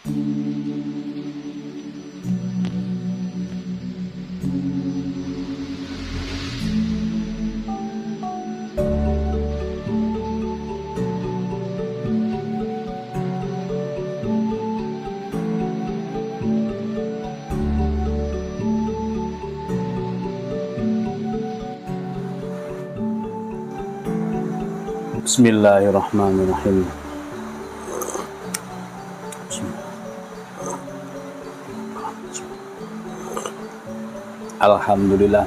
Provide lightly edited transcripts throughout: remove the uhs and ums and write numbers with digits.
Bismillahirrahmanirrahim. Alhamdulillah.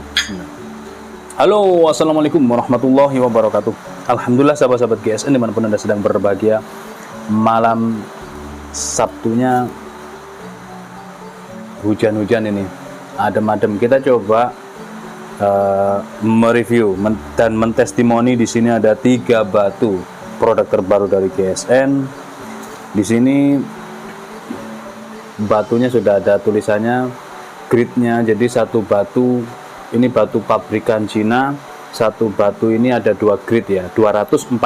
Halo, assalamualaikum warahmatullahi wabarakatuh. Alhamdulillah sahabat-sahabat GSN dimanapun Anda sedang berbahagia. Malam Sabtunya hujan-hujan ini, adem-adem. Kita coba mereview dan mentestimoni. Di sini ada 3 batu produk terbaru dari GSN. Di sini batunya sudah ada tulisannya, grade-nya. Jadi satu batu ini batu pabrikan Cina. Satu batu ini ada 2 grade ya, 240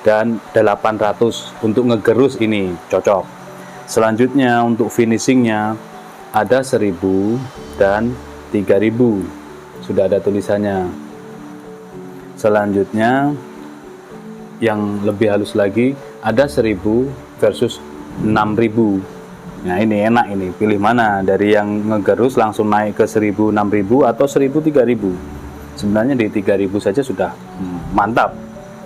dan 800. Untuk ngegerus ini cocok. Selanjutnya untuk finishingnya ada 1000 dan 3000. Sudah ada tulisannya. Selanjutnya yang lebih halus lagi ada 1000 versus 6000. Nah ini enak, ini pilih mana, dari yang ngegerus langsung naik ke 1000, 6000 atau 1000, 3000. Sebenarnya di 3000 saja sudah mantap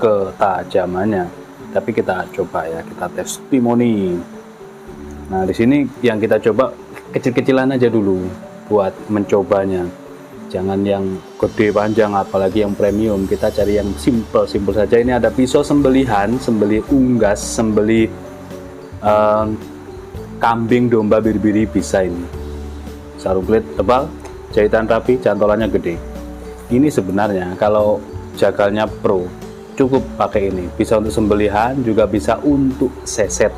ketajamannya, tapi kita coba ya, kita testimoni. Nah di sini yang kita coba kecil-kecilan aja dulu buat mencobanya. Jangan yang gede panjang, apalagi yang premium. Kita cari yang simple saja. Ini ada pisau sembelihan, sembelih unggas, sembelih kambing, domba, biri-biri, bisa ini. Sarung kulit tebal, jahitan rapi, cantolannya gede. Ini sebenarnya kalau jagalnya pro, cukup pakai ini. Bisa untuk sembelihan, juga bisa untuk seset.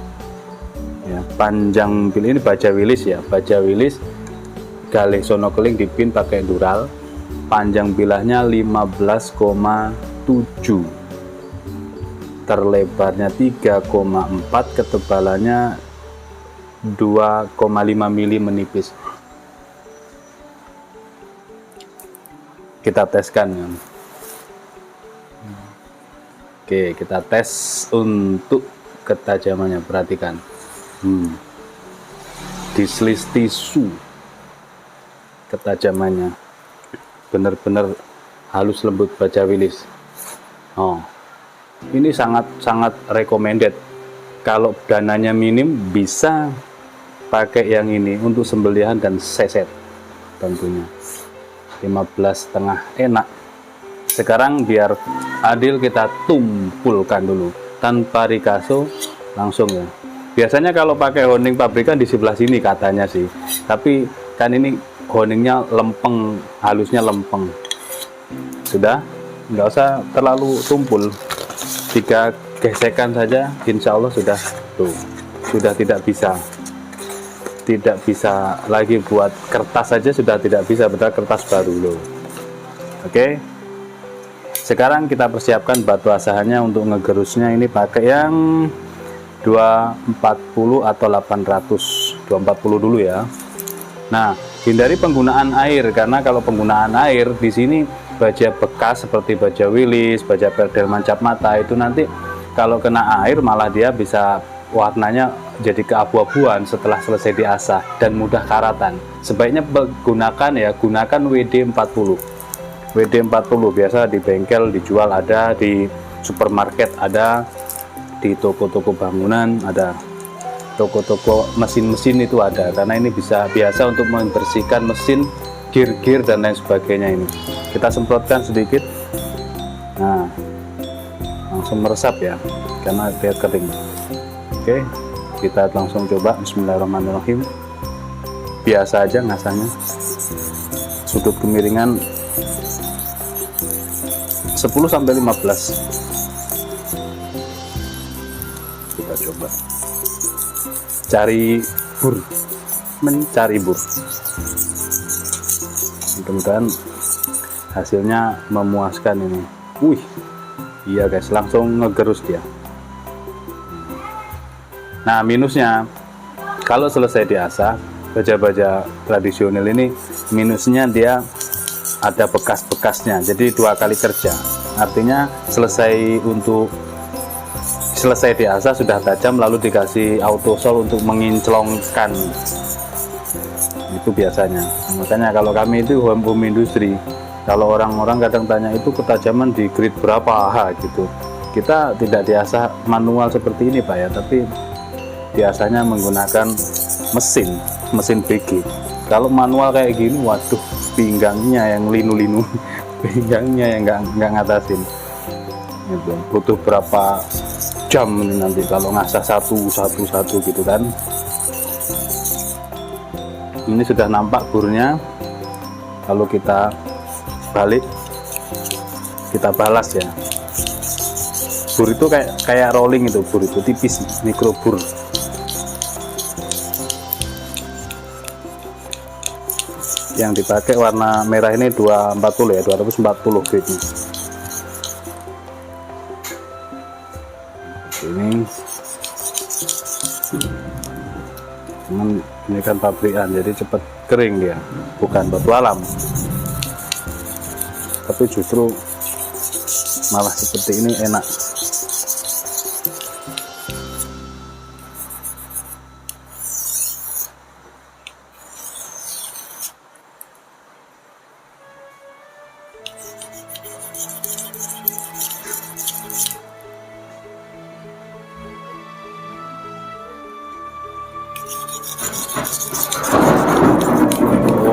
Ya, panjang pilih ini baja wilis ya, baja wilis. Galih sono keling dipin pakai dural, panjang bilahnya 15,7, terlebarnya 3,4, ketebalannya 2,5 mili menipis. Kita teskan ya. Oke, kita tes untuk ketajamannya. Perhatikan, dislis tisu. Ketajamannya benar-benar halus lembut baja wilis. Oh, ini sangat recommended. Kalau dananya minim bisa pakai yang ini untuk sembelihan dan seset tentunya. 15,5 enak. Sekarang biar adil kita tumpulkan dulu tanpa rikaso langsung ya. Biasanya kalau pakai honing pabrikan di sebelah sini katanya sih, tapi kan ini honingnya lempeng, halusnya lempeng. Sudah, nggak usah terlalu tumpul, 3 gesekan saja insya Allah sudah tuh, sudah tidak bisa lagi buat kertas saja, sudah tidak bisa, benar kertas baru loh. Oke, sekarang kita persiapkan batu asahannya. Untuk ngegerusnya ini pakai yang 240 atau 800. 240 dulu ya. Nah, hindari penggunaan air, karena kalau penggunaan air di sini baja bekas seperti baja wilis, baja perdel mancap mata itu nanti kalau kena air malah dia bisa warnanya jadi keabu-abuan setelah selesai diasah dan mudah karatan. Sebaiknya gunakan WD-40. WD-40 biasa di bengkel dijual, ada di supermarket, ada di toko-toko bangunan, ada toko-toko mesin-mesin itu ada, karena ini biasa untuk membersihkan mesin, gear dan lain sebagainya. Ini kita semprotkan sedikit. Nah, langsung meresap ya, karena dia kering. Oke, kita langsung coba. Bismillahirrahmanirrahim. Biasa aja ngasahnya. Sudut kemiringan 10-15. Kita coba mencari bur. Mudah-mudahan hasilnya memuaskan ini. Wih, iya guys, langsung ngegerus dia. Nah, minusnya Kalau selesai diasah, baja-baja tradisional ini minusnya dia ada bekas-bekasnya, jadi 2 kali kerja. Artinya selesai diasah sudah tajam, lalu dikasih autosol untuk menginclongkan, itu biasanya. Makanya kalau kami itu home industry, kalau orang-orang kadang tanya itu ketajaman di grade berapa gitu, kita tidak diasah manual seperti ini Pak ya, tapi biasanya menggunakan mesin BG. Kalau manual kayak gini, waduh, pinggangnya yang linu-linu pinggangnya yang nggak ngatasin gitu. Butuh berapa jam ini nanti kalau ngasah satu gitu kan. Ini sudah nampak burnya, lalu kita balik, kita balas ya. Bur itu kayak rolling, itu bur itu tipis, mikro bur. Yang dipakai warna merah ini 240 ya, 240 grade-nya. Ini cuman ini kan pabrikan, jadi cepat kering dia, bukan batu alam, tapi justru malah seperti ini enak.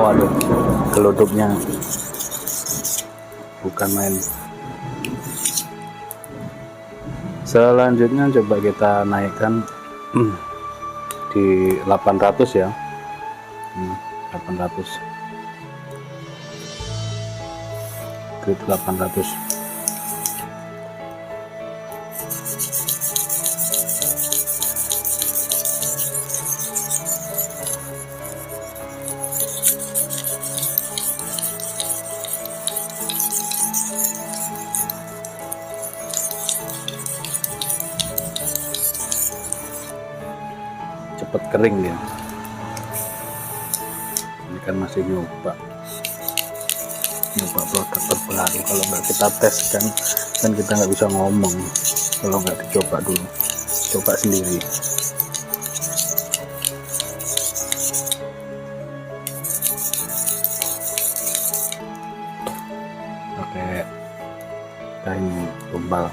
Waduh, gelodoknya bukan main. Selanjutnya coba kita naikkan di 800 ya. 800 grade 800. Cepat kering dia. Ini kan masih nyoba produk terbaru. Kalau nggak kita tes kan kita nggak bisa ngomong kalau nggak dicoba dulu. Coba sendiri. Pakai kain tebal.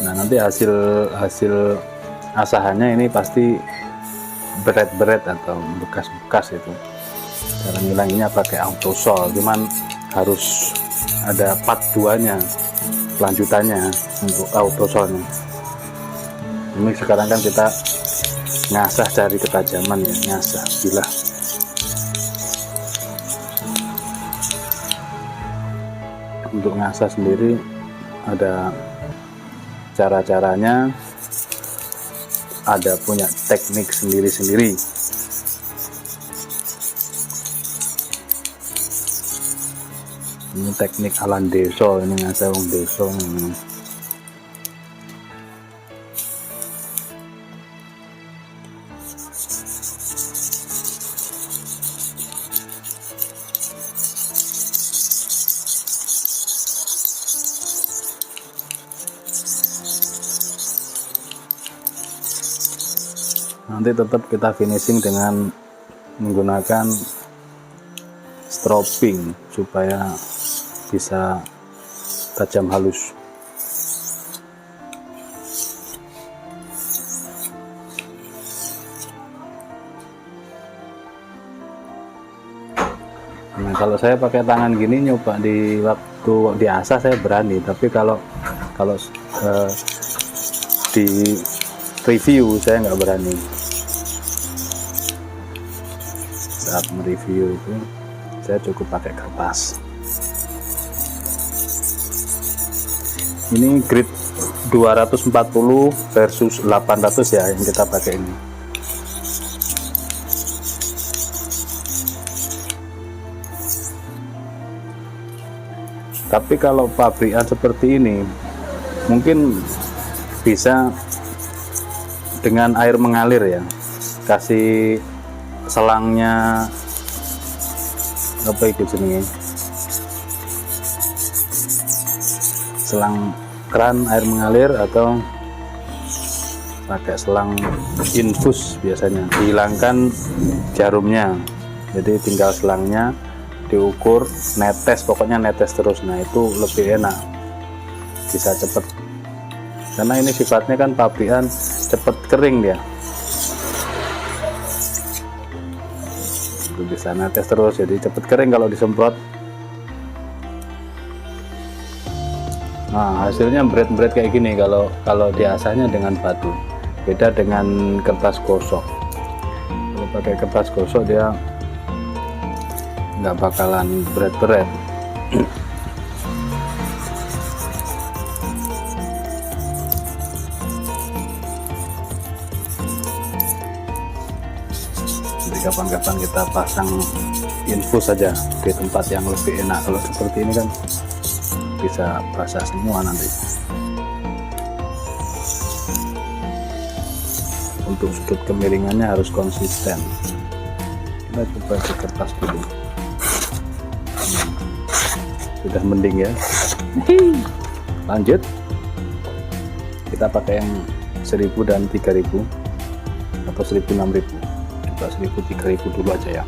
Nah, nanti hasil asahannya ini pasti beret-beret atau bekas-bekas itu. Cara ngilanginnya pakai autosol, cuman harus ada part 2-nya, lanjutannya untuk autosolnya. Ini sekarang kan kita ngasah cari ketajaman ya, ngasah bilah. Untuk ngasah sendiri ada cara-caranya, ada punya teknik sendiri-sendiri. Ini teknik ala deso, ini ngasah wong deso ini. Nanti tetap kita finishing dengan menggunakan stropping supaya bisa tajam halus. Nah, kalau saya pakai tangan gini nyoba di waktu diasah saya berani, tapi kalau di review saya nggak berani. Saat mereview itu saya cukup pakai kertas. Ini grid 240 versus 800 ya yang kita pakai ini. Tapi kalau pabrikan seperti ini mungkin bisa dengan air mengalir ya. kasih selangnya apa itu jenenge, selang keran air mengalir atau pakai selang infus, biasanya dihilangkan jarumnya, jadi tinggal selangnya diukur, netes, pokoknya netes terus. Nah itu lebih enak, bisa cepet, karena ini sifatnya kan pabrikan cepet kering dia, itu bisa netes terus, jadi cepet kering kalau disemprot. Nah hasilnya bread kayak gini kalau diasahnya dengan batu, beda dengan kertas gosok. Kalau pakai kertas gosok dia nggak bakalan bread. Jadi kapan-kapan kita pasang infus saja di tempat yang lebih enak. Kalau seperti ini kan bisa basah semua nanti. Untuk sudut kemiringannya harus konsisten. Kita coba ke kertas dulu. Sudah mending ya. Lanjut, kita pakai yang 1000 dan 3000 atau 1000 6000. Coba 1000 3000 dulu aja ya.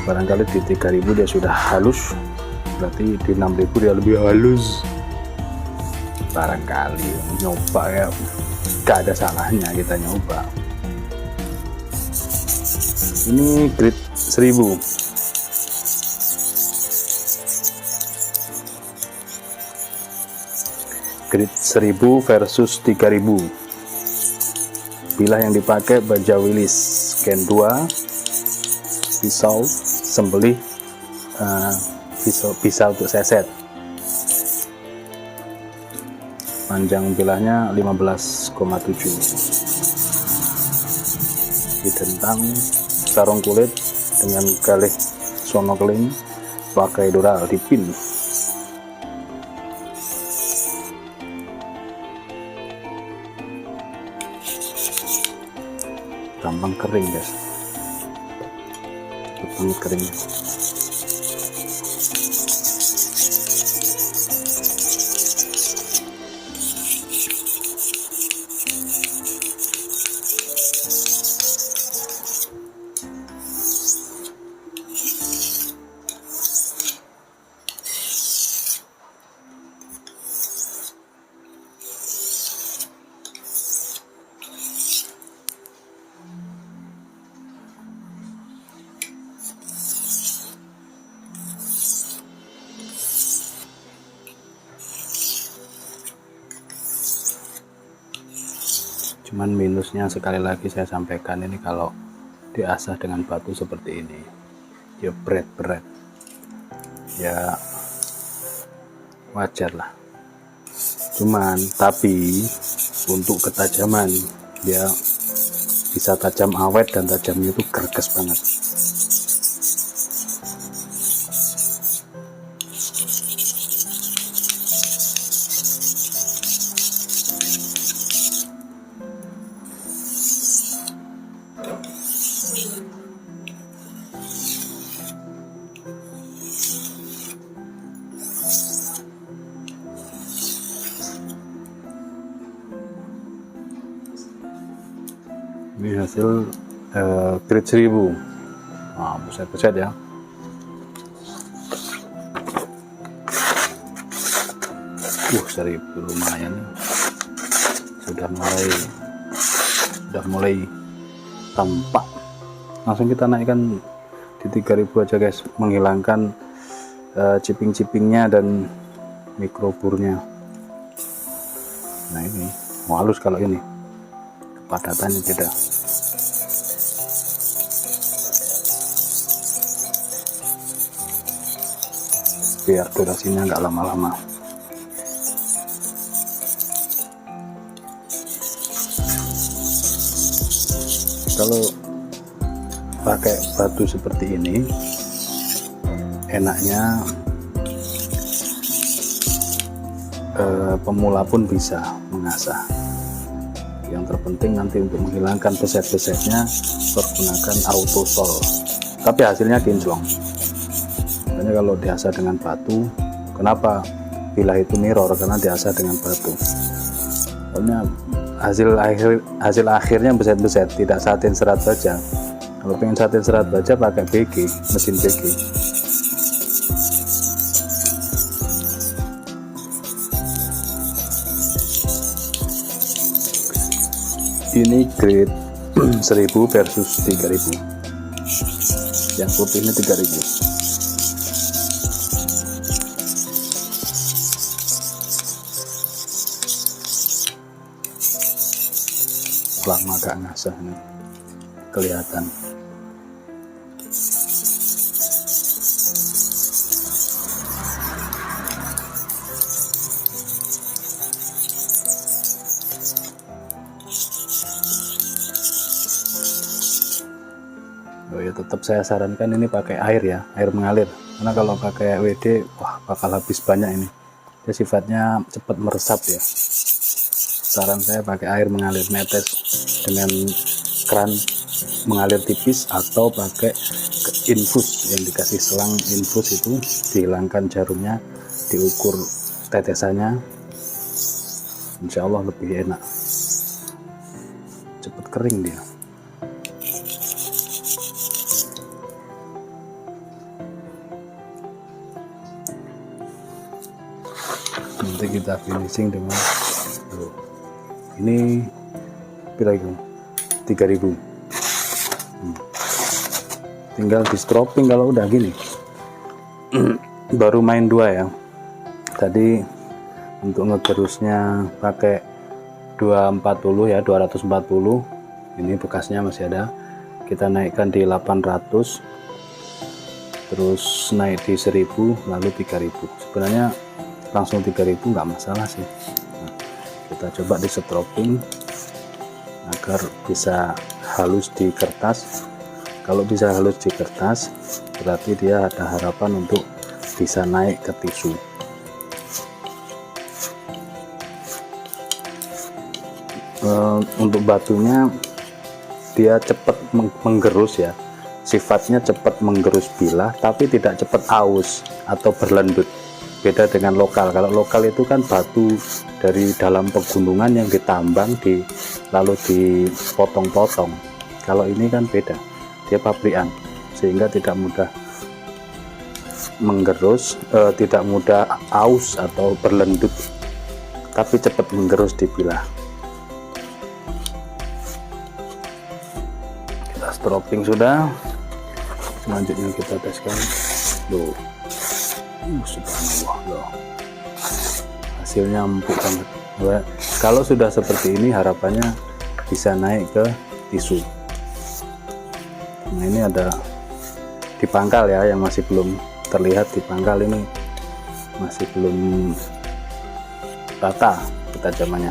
Barangkali di 3000 dia sudah halus, berarti di 6000 dia lebih halus. Barangkali nyoba ya, gak ada salahnya kita nyoba. Ini grid 1000. Grid 1000 versus 3000. Bilah yang dipakai baja Willys Gen 2, pisau sembelih, pisau untuk seset. Panjang bilahnya 15,7. Ditentang sarung kulit dengan galih sonokeling pakai dural dipin. Gampang kering guys, cepet banget keringnya. Cuman minusnya sekali lagi saya sampaikan, ini kalau diasah dengan batu seperti ini ya berat ya, wajar lah. Cuman tapi untuk ketajaman dia bisa tajam awet, dan tajamnya itu gerges banget. Ini hasil grid 1000. Nah, buset ya. Seribu lumayan. Sudah mulai tampak. Langsung kita naikkan di 3000 aja guys, menghilangkan ciping-cipingnya dan mikroburnya. Nah ini halus, kalau ini kepadatannya beda. Biar durasinya nggak lama-lama. Kalau pakai batu seperti ini, enaknya pemula pun bisa mengasah. yang terpenting nanti untuk menghilangkan beset-besetnya pergunakan auto sol, tapi hasilnya kinclong. Makanya kalau diasah dengan batu, kenapa bilah itu mirror? Karena diasah dengan batu. Soalnya hasil akhirnya beset-beset, tidak satin serat baja. Kalau pengen satin serat baja pakai BG, mesin BG. Ini grade 1000 versus 3000. Yang putih ini 3000. Lama agak ngasah ini kelihatan. Oh ya, tetap saya sarankan ini pakai air ya, air mengalir. Karena kalau pakai WD, wah bakal habis banyak ini. Dia sifatnya cepat meresap ya. Saran saya pakai air mengalir, netes dengan keran mengalir tipis, atau pakai infus yang dikasih selang infus itu, dihilangkan jarumnya, diukur tetesannya, insya Allah lebih enak, cepet kering dia. Nanti kita finishing dengan ini berapa? 3000. Tinggal di stropping kalau udah gini. Baru main 2 ya. Tadi untuk ngegerusnya pakai 240 ya, 240. Ini bekasnya masih ada. Kita naikkan di 800. Terus naik di 1000, lalu 3000. Sebenarnya langsung 3000 nggak masalah sih. Nah, kita coba di stropping agar bisa halus di kertas. Kalau bisa halus di kertas, berarti dia ada harapan untuk bisa naik ke tisu. Untuk batunya dia cepat menggerus ya, sifatnya cepat menggerus bilah, tapi tidak cepat aus atau berlendut. Beda dengan lokal. Kalau lokal itu kan batu dari dalam pegunungan yang ditambang lalu dipotong-potong. Kalau ini kan beda, dia pabrikan, sehingga tidak mudah menggerus, tidak mudah aus atau berlendut, tapi cepat menggerus di bilah. Kita stropping sudah, selanjutnya kita teskan. Loh, subhanallah, loh, hasilnya empuk banget. Kalau sudah seperti ini, harapannya bisa naik ke tisu. Nah, ini ada di pangkal ya, yang masih belum terlihat. Di pangkal ini masih belum rata ketajamannya.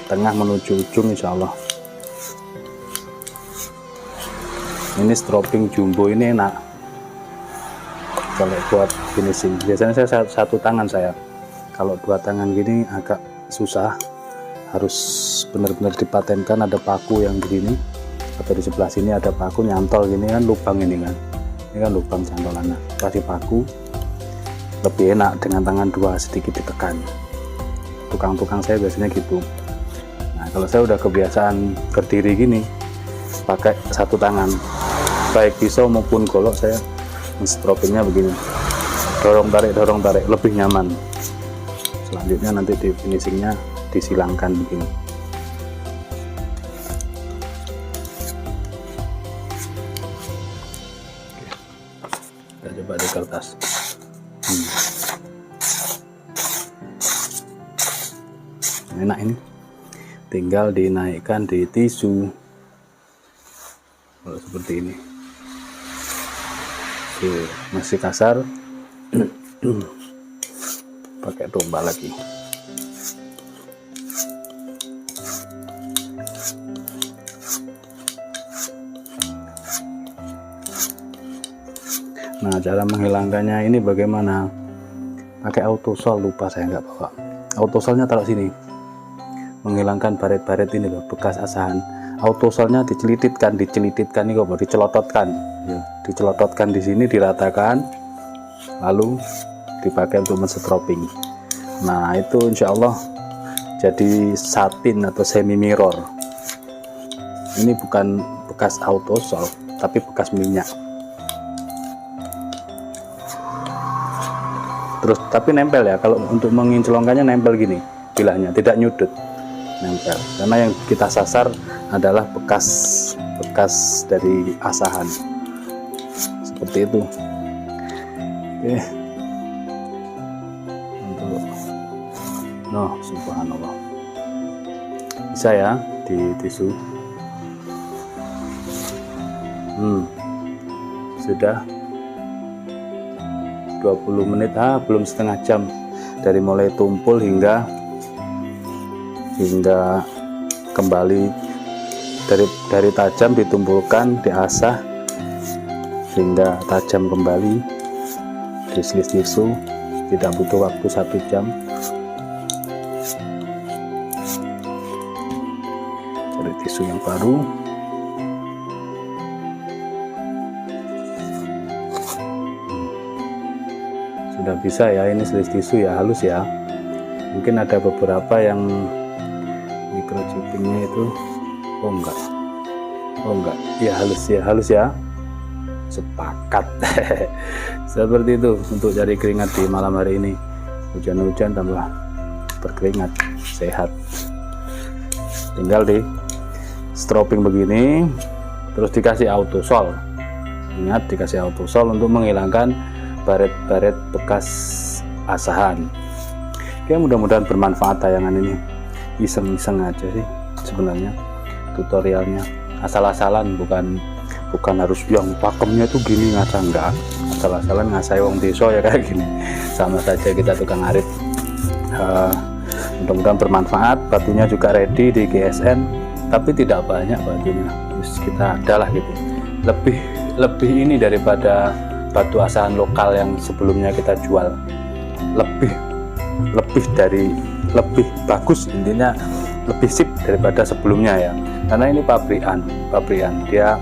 Tengah menuju ujung insya Allah. Ini stropping jumbo ini enak kalau buat finishing. Biasanya saya satu tangan saya. Kalau 2 tangan gini agak susah, harus benar-benar dipatenkan ada paku yang begini, atau di sebelah sini ada paku nyantol gini kan, lubang ini kan lubang cantolannya, kasih paku. Lebih enak dengan tangan 2 sedikit ditekan. Tukang-tukang saya biasanya gitu. Nah, kalau saya udah kebiasaan berdiri gini pakai 1 tangan, baik pisau maupun golok, saya stroppingnya begini, dorong tarik lebih nyaman. Selanjutnya nanti di finishingnya disilangkan begini. Kita coba di kertas. Enak ini, tinggal dinaikkan di tisu. Kalau seperti ini masih kasar, pakai tombak lagi. Nah, cara menghilangkannya ini bagaimana? Pakai autosol, lupa saya nggak bawa autosolnya, taruh sini. menghilangkan baret-baret ini loh, bekas asahan. Autosolnya dicelititkan ini kok, dicelototkan ya, dicelototkan di sini, diratakan, lalu dipakai untuk menstroping. Nah itu insya Allah jadi satin atau semi mirror. Ini bukan bekas autosol tapi bekas minyak. Terus tapi nempel ya, kalau untuk mengincelongkannya nempel gini bilahnya, tidak nyudut, nempel, karena yang kita sasar adalah bekas dari asahan seperti itu. Oke, untuk subhanallah, bisa ya di tisu. Sudah 20 menit, belum setengah jam, dari mulai tumpul hingga kembali dari tajam ditumpulkan, diasah sehingga tajam kembali, diselis tisu, tidak butuh waktu 1 jam. Cari tisu yang baru. Sudah bisa ya, ini selis tisu ya, halus ya. Mungkin ada beberapa yang microchippingnya itu enggak ya, halus ya, sepakat. Seperti itu untuk cari keringat di malam hari ini, hujan-hujan tambah berkeringat, sehat. Tinggal di stropping begini, terus dikasih autosol. Ingat, dikasih autosol untuk menghilangkan baret-baret bekas asahan. Oke, mudah-mudahan bermanfaat tayangan ini. Iseng-iseng aja sih sebenarnya tutorialnya, asal-asalan, bukan harus yang pakemnya tuh gini, ngaca, enggak, asal-asalan ngasai wong desa ya kayak gini, sama saja kita tukang arit. Mudah-mudahan bermanfaat. Batunya juga ready di GSN, tapi tidak banyak batunya, terus kita adalah gitu, lebih ini daripada batu asahan lokal yang sebelumnya kita jual, lebih bagus, intinya lebih sip daripada sebelumnya ya, karena ini pabrikan dia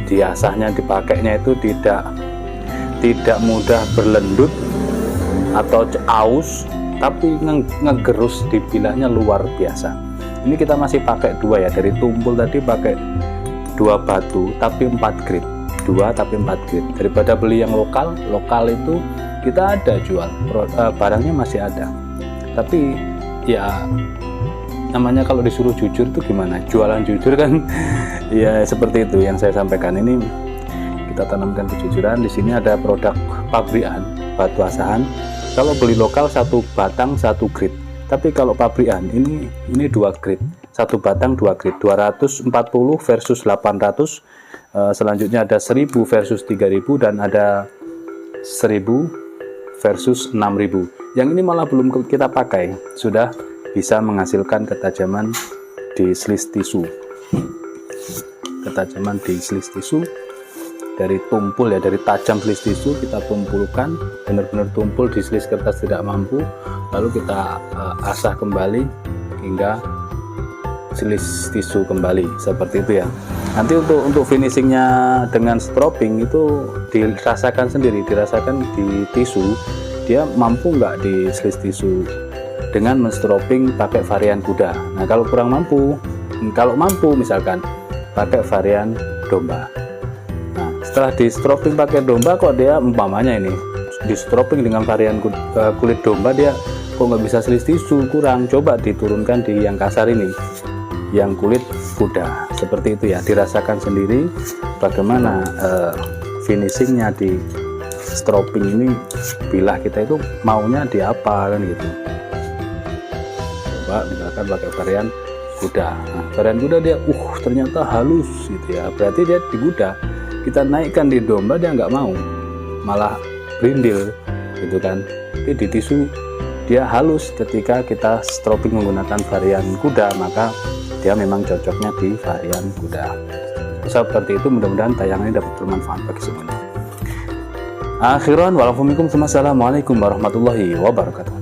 diasahnya, dipakainya itu tidak mudah berlendut atau aus, tapi ngegerus di bilahnya luar biasa. Ini kita masih pakai 2 ya, dari tumpul tadi pakai 2 batu tapi 4 grade, 2 tapi 4 grade, daripada beli yang lokal itu kita ada jual, barangnya masih ada, tapi ya namanya kalau disuruh jujur itu gimana, jualan jujur kan. Ya seperti itu yang saya sampaikan, ini kita tanamkan kejujuran. Di sini ada produk pabrikan batu asahan, kalau beli lokal 1 batang 1 grade, tapi kalau pabrikan ini 2 grade, 1 batang 2 grade, 240 versus 800. Selanjutnya ada 1000 versus 3000, dan ada 1000 versus 6000. Yang ini malah belum kita pakai, sudah bisa menghasilkan ketajaman di selis tisu. Ketajaman di selis tisu dari tumpul ya, dari tajam selis tisu kita tumpulkan, benar-benar tumpul di selis kertas tidak mampu, lalu kita asah kembali hingga selis tisu kembali, seperti itu ya. Nanti untuk finishingnya dengan stropping itu dirasakan sendiri, dirasakan di tisu, dia mampu nggak di selis tisu dengan menstropping pakai varian kuda. Nah kalau kurang mampu, kalau mampu misalkan pakai varian domba. Nah setelah di stropping pakai domba, kok dia umpamanya ini di stropping dengan varian kulit domba, dia kok nggak bisa selis tisu, kurang, coba diturunkan di yang kasar ini, yang kulit kuda, seperti itu ya. Dirasakan sendiri bagaimana finishingnya di stropping ini, bilah kita itu maunya di apa kan gitu. Coba misalkan pakai varian kuda. Nah, varian kuda dia ternyata halus gitu ya, berarti dia di kuda. Kita naikkan di domba dia nggak mau, malah brindil gitu kan. Tapi di tisu dia halus. Ketika kita stropping menggunakan varian kuda, maka dia memang cocoknya di varian kuda. Seperti itu, mudah-mudahan tayangan ini dapat bermanfaat bagi semuanya. Akhiran walafumikum, assalamualaikum warahmatullahi wabarakatuh.